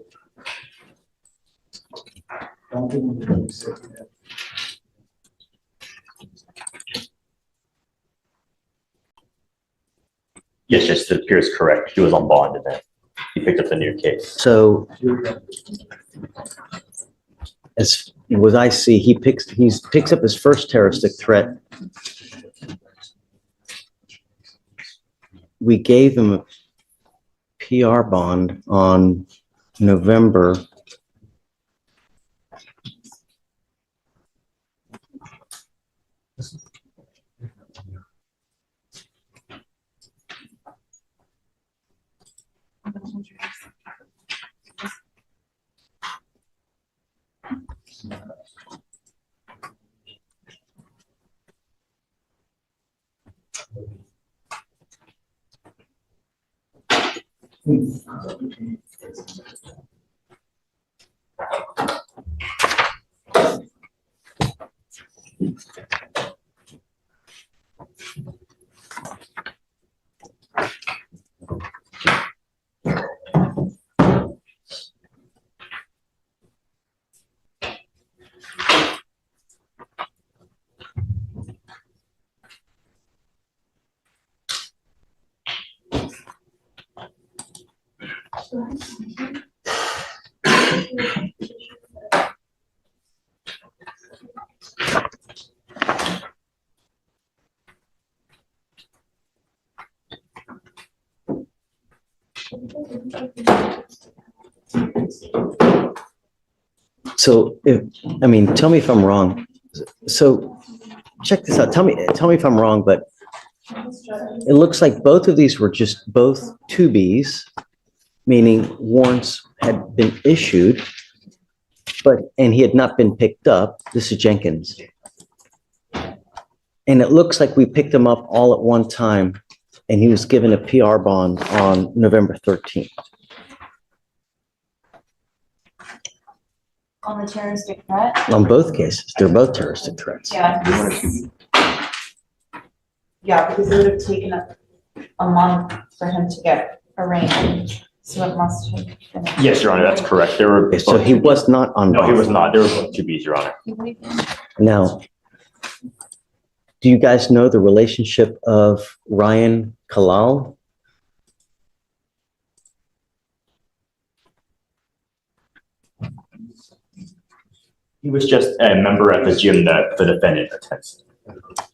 Yes, just it appears correct. He was on bond and then he picked up the new case. So as what I see, he picks up his first terroristic threat. We gave him a PR bond on November. So tell me if I'm wrong. So check this out. Tell me if I'm wrong, but it looks like both of these were just both 2Bs, meaning warrants had been issued, and he had not been picked up. This is Jenkins. And it looks like we picked him up all at one time, and he was given a PR bond on November 13th. On the terroristic threat? On both cases, they're both terroristic threats. Yeah. Yeah, because it would have taken a month for him to get arraigned, so it must have been. Yes, Your Honor, that's correct. There were. Okay, so he was not on. No, he was not. There were both 2Bs, Your Honor. Now, do you guys know the relationship of Ryan Kalal? He was just a member at the gym that the defendant attends.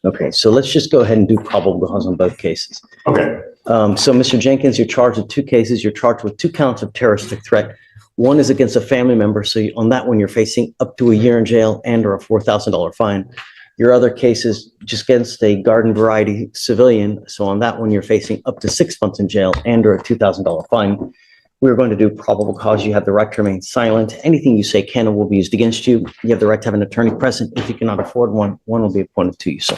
Okay, so let's just go ahead and do probable cause on both cases. Okay. So Mr. Jenkins, you're charged with 2 cases. You're charged with 2 counts of terroristic threat. One is against a family member. So on that one, you're facing up to a year in jail and or a $4,000 fine. Your other case is just against a garden variety civilian. So on that one, you're facing up to 6 months in jail and or a $2,000 fine. We're going to do probable cause. You have the right to remain silent. Anything you say can and will be used against you. You have the right to have an attorney present. If you cannot afford one, one will be appointed to you, sir.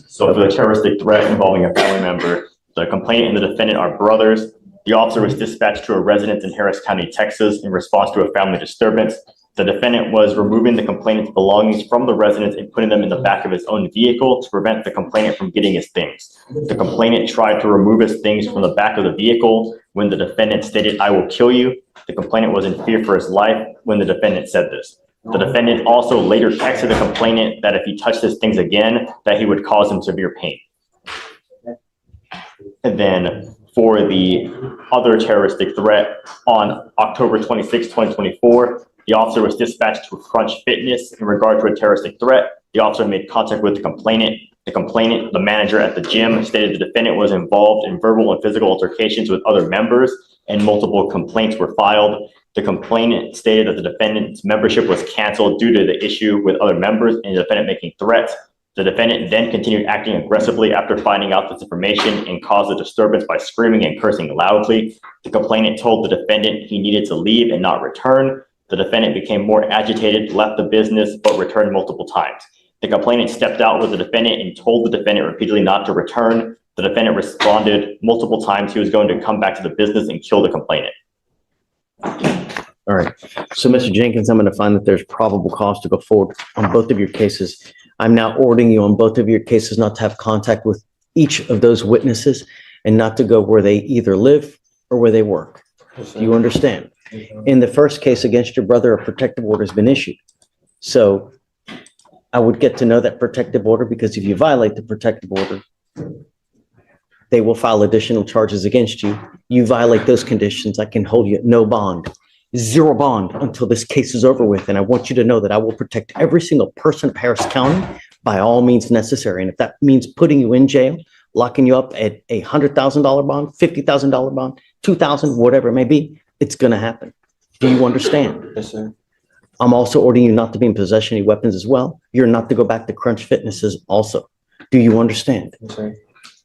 So for the terroristic threat involving a family member, the complainant and the defendant are brothers. The officer was dispatched to a residence in Harris County, Texas, in response to a family disturbance. The defendant was removing the complainant's belongings from the residence and putting them in the back of his own vehicle to prevent the complainant from getting his things. The complainant tried to remove his things from the back of the vehicle when the defendant stated, "I will kill you." The complainant was in fear for his life when the defendant said this. The defendant also later texted the complainant that if he touched his things again, that he would cause him severe pain. And then for the other terroristic threat, on October 26, 2024, the officer was dispatched to Crunch Fitness in regard to a terroristic threat. The officer made contact with the complainant. The complainant, the manager at the gym, stated the defendant was involved in verbal and physical altercations with other members, and multiple complaints were filed. The complainant stated that the defendant's membership was canceled due to the issue with other members and the defendant making threats. The defendant then continued acting aggressively after finding out this information and caused a disturbance by screaming and cursing loudly. The complainant told the defendant he needed to leave and not return. The defendant became more agitated, left the business, but returned multiple times. The complainant stepped out with the defendant and told the defendant repeatedly not to return. The defendant responded multiple times he was going to come back to the business and kill the complainant. All right. So Mr. Jenkins, I'm going to find that there's probable cause to go forward on both of your cases. I'm now ordering you on both of your cases not to have contact with each of those witnesses and not to go where they either live or where they work. Do you understand? In the first case against your brother, a protective order has been issued. So I would get to know that protective order, because if you violate the protective order, they will file additional charges against you. You violate those conditions, I can hold you at no bond, 0 bond until this case is over with. And I want you to know that I will protect every single person of Harris County by all means necessary. And if that means putting you in jail, locking you up at a $100,000 bond, $50,000 bond, $2,000, whatever it may be, it's going to happen. Do you understand? Yes, sir. I'm also ordering you not to be in possession of any weapons as well. You're not to go back to Crunch Fitnesses also. Do you understand? Yes, sir.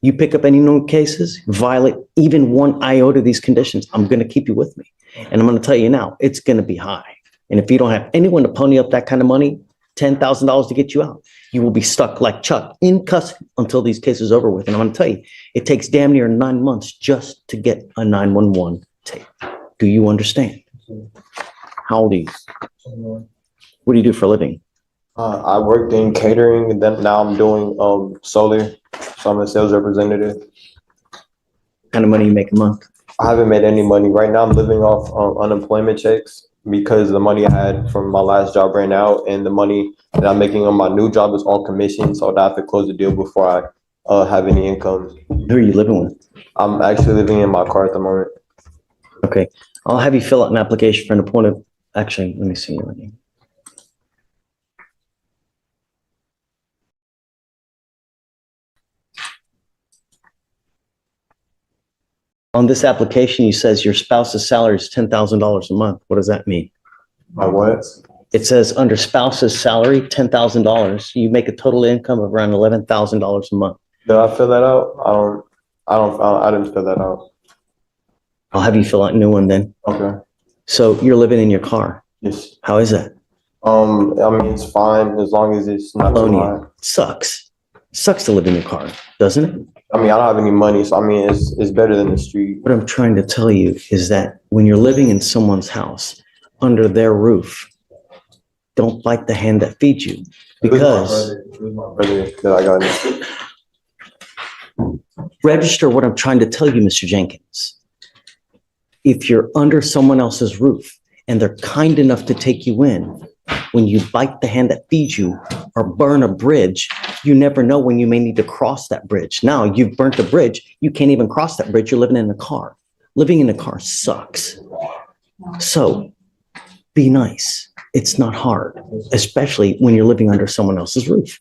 You pick up any known cases, violate even 1 iota of these conditions, I'm going to keep you with me. And I'm going to tell you now, it's going to be high. And if you don't have anyone to pony up that kind of money, $10,000 to get you out, you will be stuck like Chuck in custody until these cases are over with. And I'm going to tell you, it takes damn near 9 months just to get a 911 tape. Do you understand? How old are you? What do you do for a living? I worked in catering, and then now I'm doing solar. So I'm a sales representative. What kind of money you make a month? I haven't made any money. Right now I'm living off unemployment checks because the money I had from my last job ran out, and the money that I'm making on my new job is all commission. So I have to close the deal before I have any income. Who are you living with? I'm actually living in my car at the moment. Okay. I'll have you fill out an application for an appointed, actually, let me see. On this application, you says your spouse's salary is $10,000 a month. What does that mean? My what? It says under spouse's salary, $10,000. You make a total income of around $11,000 a month. Did I fill that out? I didn't fill that out. I'll have you fill out a new one then. Okay. So you're living in your car. Yes. How is that? I mean, it's fine as long as it's not too high. Sucks. Sucks to live in your car, doesn't it? I mean, I don't have any money, so I mean, it's better than the street. What I'm trying to tell you is that when you're living in someone's house, under their roof, don't bite the hand that feeds you, because Who's my brother that I got in? register what I'm trying to tell you, Mr. Jenkins. If you're under someone else's roof and they're kind enough to take you in, when you bite the hand that feeds you or burn a bridge, you never know when you may need to cross that bridge. Now you've burnt a bridge, you can't even cross that bridge. You're living in a car. Living in a car sucks. So be nice. It's not hard, especially when you're living under someone else's roof.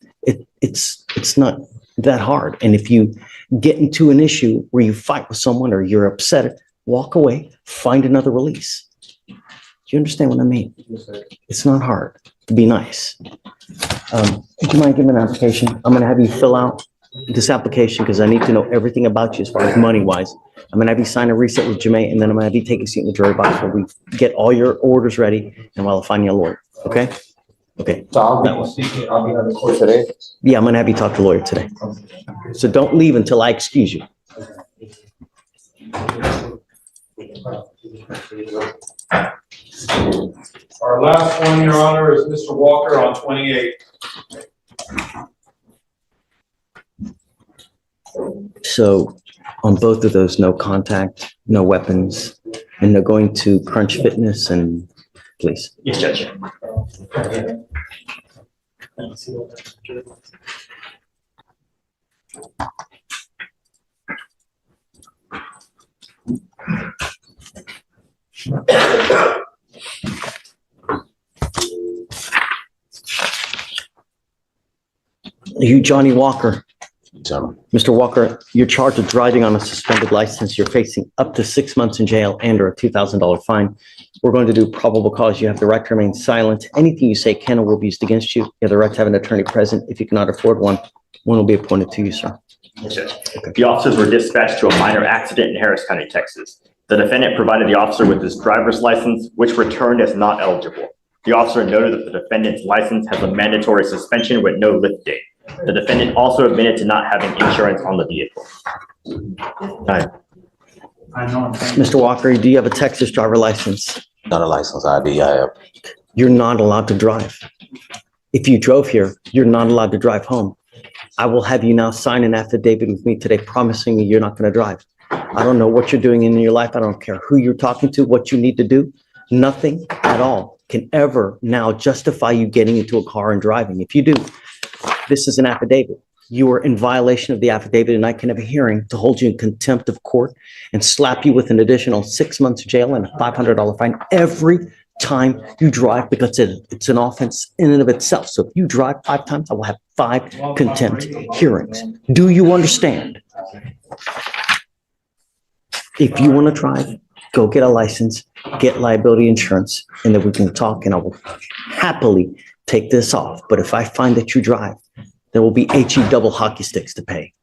It's not that hard. And if you get into an issue where you fight with someone or you're upset, walk away, find another release. Do you understand what I mean? It's not hard. Be nice. Would you mind giving me an application? I'm going to have you fill out this application because I need to know everything about you as far as money wise. I'm going to have you sign a reset with Jermaine, and then I'm going to have you take a seat in the jury box where we get all your orders ready, and while I'll find you a lawyer. Okay? Okay. So I'll be having court today. Yeah, I'm going to have you talk to a lawyer today. So don't leave until I excuse you. Our last one, Your Honor, is Mr. Walker on 28. So on both of those, no contact, no weapons, and no going to Crunch Fitness and please. Yes, Judge. You, Johnny Walker. Mr. Walker, you're charged with driving on a suspended license. You're facing up to 6 months in jail and or a $2,000 fine. We're going to do probable cause. You have the right to remain silent. Anything you say can or will be used against you. You have the right to have an attorney present. If you cannot afford one, one will be appointed to you, sir. Yes, Judge. The officers were dispatched to a minor accident in Harris County, Texas. The defendant provided the officer with his driver's license, which returned as not eligible. The officer noted that the defendant's license has a mandatory suspension with no lift date. The defendant also admitted to not having insurance on the vehicle. All right. Mr. Walker, do you have a Texas driver license? Not a license ID, I have. You're not allowed to drive. If you drove here, you're not allowed to drive home. I will have you now sign an affidavit with me today promising me you're not going to drive. I don't know what you're doing in your life. I don't care who you're talking to, what you need to do. Nothing at all can ever now justify you getting into a car and driving. If you do, this is an affidavit. You are in violation of the affidavit, and I can have a hearing to hold you in contempt of court and slap you with an additional 6 months jail and a $500 fine every time you drive, because it's an offense in and of itself. So if you drive 5 times, I will have 5 contempt hearings. Do you understand? If you want to drive, go get a license, get liability insurance, and then we can talk, and I will happily take this off. But if I find that you drive, there will be HE double hockey sticks to pay.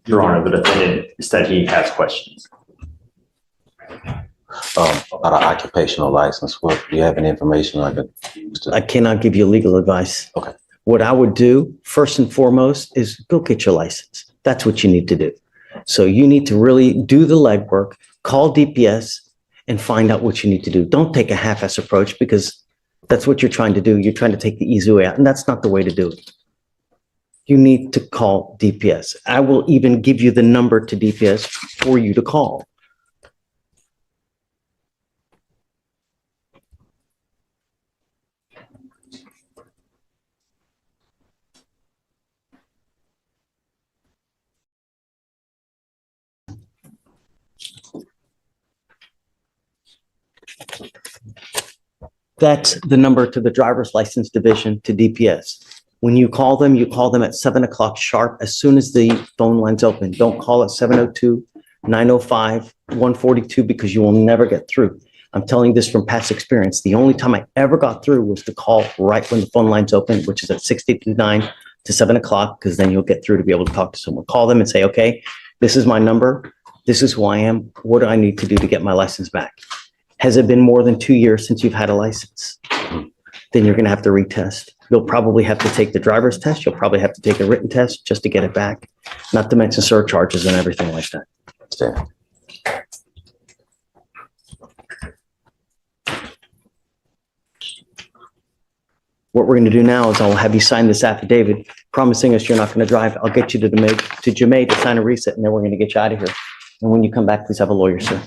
Your Honor, the defendant said he has questions. About an occupational license, what, do you have any information I could use to? I cannot give you legal advice. Okay. What I would do first and foremost is go get your license. That's what you need to do. So you need to really do the legwork, call DPS and find out what you need to do. Don't take a half-ass approach, because that's what you're trying to do. You're trying to take the easy way out, and that's not the way to do it. you need to call DPS. I will even give you the number to DPS for you to call. That's the number to the driver's license division to DPS. When you call them at 7 o'clock sharp, as soon as the phone line's open. Don't call at 7:02, 9:05, 1:42, because you will never get through. I'm telling you this from past experience. The only time I ever got through was to call right when the phone line's open, which is at 6:59 to 7 o'clock, because then you'll get through to be able to talk to someone. Call them and say, okay, this is my number. This is who I am. What do I need to do to get my license back? Has it been more than 2 years since you've had a license? Then you're going to have to retest. You'll probably have to take the driver's test. You'll probably have to take a written test just to get it back, not to mention surcharges and everything like that. Yeah. What we're going to do now is I'll have you sign this affidavit promising us you're not going to drive. I'll get you to Jamaica to sign a reset, and then we're going to get you out of here. And when you come back, please have a lawyer, sir.